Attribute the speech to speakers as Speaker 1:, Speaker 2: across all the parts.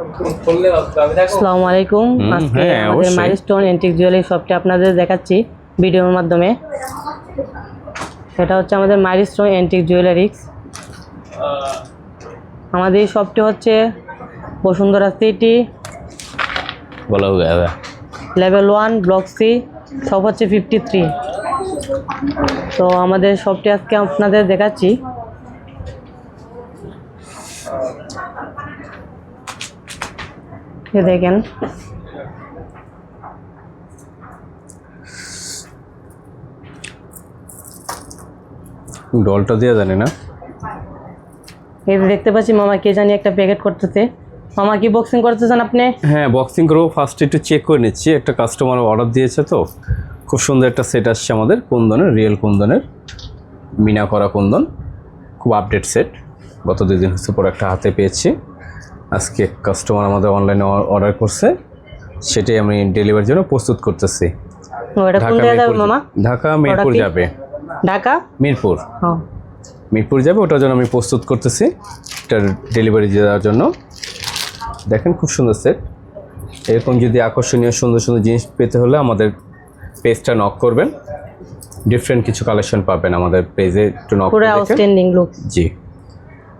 Speaker 1: আসসালামু আলাইকুম। আজকে আমাদের মাইলস্টোন এন্টিক জুয়েলারি শপটি আপনাদের দেখাচ্ছি ভিডিওর মাধ্যমে। এটা হচ্ছে আমাদের মাইলস্টোন এন্টিক জুয়েলারিক্স। আমাদের এই শপটি হচ্ছে Bashundhara city, level 1 block C, shop হচ্ছে 53। তো আমাদের শপটি আজকে আপনাদের দেখাচ্ছি। দেখেন
Speaker 2: ডলটা দিয়ে জানি না,
Speaker 1: এই দেখতে পাচ্ছি মামা কে জানি একটা প্যাকেট করতেছে। মামা কি বক্সিং করতেছেন আপনি?
Speaker 2: হ্যাঁ, বক্সিং করবো। ফার্স্ট একটু চেক করে নিচ্ছি। একটা কাস্টমার অর্ডার দিয়েছে, তো খুব সুন্দর একটা সেট আসছে আমাদের কুন্দনের, রিয়েল কুন্দনের, মিনা করা কুন্দন, খুব আপডেট সেট। গত 2 দিন হচ্ছে পর একটা হাতে পেয়েছি। আজকে কাস্টমার আমাদের অনলাইনে অর্ডার করছে, সেটাই আমি ডেলিভারির জন্য প্রস্তুত করতেছি। ঢাকা মিরপুর যাবে।
Speaker 1: ঢাকা
Speaker 2: মিরপুর মিরপুর যাবে, ওটার জন্য আমি প্রস্তুত করতেছি এটার ডেলিভারি দেওয়ার জন্য। দেখেন খুব সুন্দর সেট। এরকম যদি আকর্ষণীয় সুন্দর সুন্দর জিনিস পেতে হলে আমাদের পেজটা নক করবেন। ডিফারেন্ট কিছু কালেকশন পাবেন আমাদের পেজে, একটু নক করে দেখেন। জি,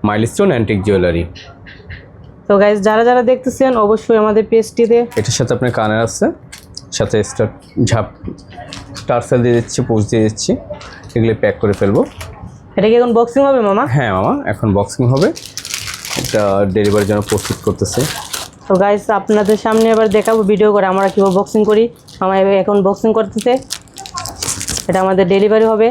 Speaker 2: মাইলস্টোন অ্যান্টিক জুয়েলারি।
Speaker 1: তো গাইস, যারা যারা দেখতেছেন অবশ্যই আমাদের পেজটিতে,
Speaker 2: এটার সাথে আপনার কানের আছে, সাথে ঝাপ টার্সেল দিয়ে দিচ্ছি, পোস্ট দিয়ে দিচ্ছি। এগুলো প্যাক করে ফেলবো।
Speaker 1: এটা কি এখন বক্সিং হবে মামা?
Speaker 2: হ্যাঁ মামা, এখন বক্সিং হবে। এটা ডেলিভারির জন্য প্রস্তুত করতেছে।
Speaker 1: তো গাইস, আপনাদের সামনে এবার দেখাবো ভিডিও করে আমরা কীভাবে বক্সিং করি। আমার এখন বক্সিং করতেছে, এটা আমাদের ডেলিভারি হবে।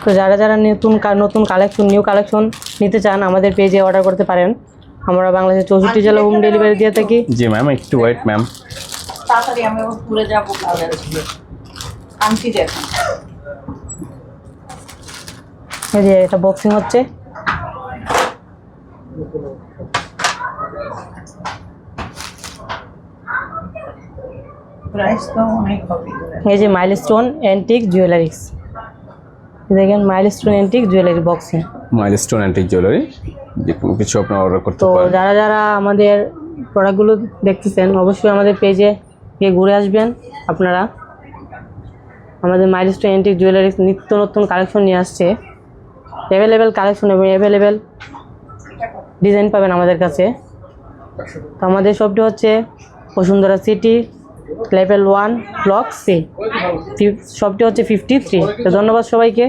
Speaker 1: তো যারা যারা নতুন কালেকশন, নিউ কালেকশন নিতে চান আমাদের পেজে অর্ডার করতে পারেন। আমরা বাংলাদেশের 64 জেলা হোম ডেলিভারি দিয়ে থাকি।
Speaker 2: জি ম্যাম, একটু ওয়েট ম্যাম।
Speaker 3: তাড়াতাড়ি আমি পুরো যাবো আনটি দেখুন।
Speaker 1: এই যে এটা বক্সিং হচ্ছে।
Speaker 3: প্রাইস তো অনেক হবে।
Speaker 1: এই যে মাইলস্টোন অ্যান্টিক জুয়েলারিক্স, দেখেন milestone antique jewellery boxing,
Speaker 2: milestone antique jewellery. যে কোনো কিছু আপনারা অর্ডার করতে পারেন।
Speaker 1: তো যারা যারা আমাদের প্রোডাক্টগুলো দেখতেছেন অবশ্যই আমাদের পেজে গিয়ে ঘুরে আসবেন আপনারা। আমাদের মাইলস্টোন অ্যান্টিক জুয়েলারিক্স নিত্য নতুন কালেকশন নিয়ে আসছে। অ্যাভেলেবেল কালেকশন এবং অ্যাভেলেবেল ডিজাইন পাবেন আমাদের কাছে। তো আমাদের শপটি হচ্ছে Bashundhara city, level 1 block C, শপটি হচ্ছে 53। তো ধন্যবাদ সবাইকে।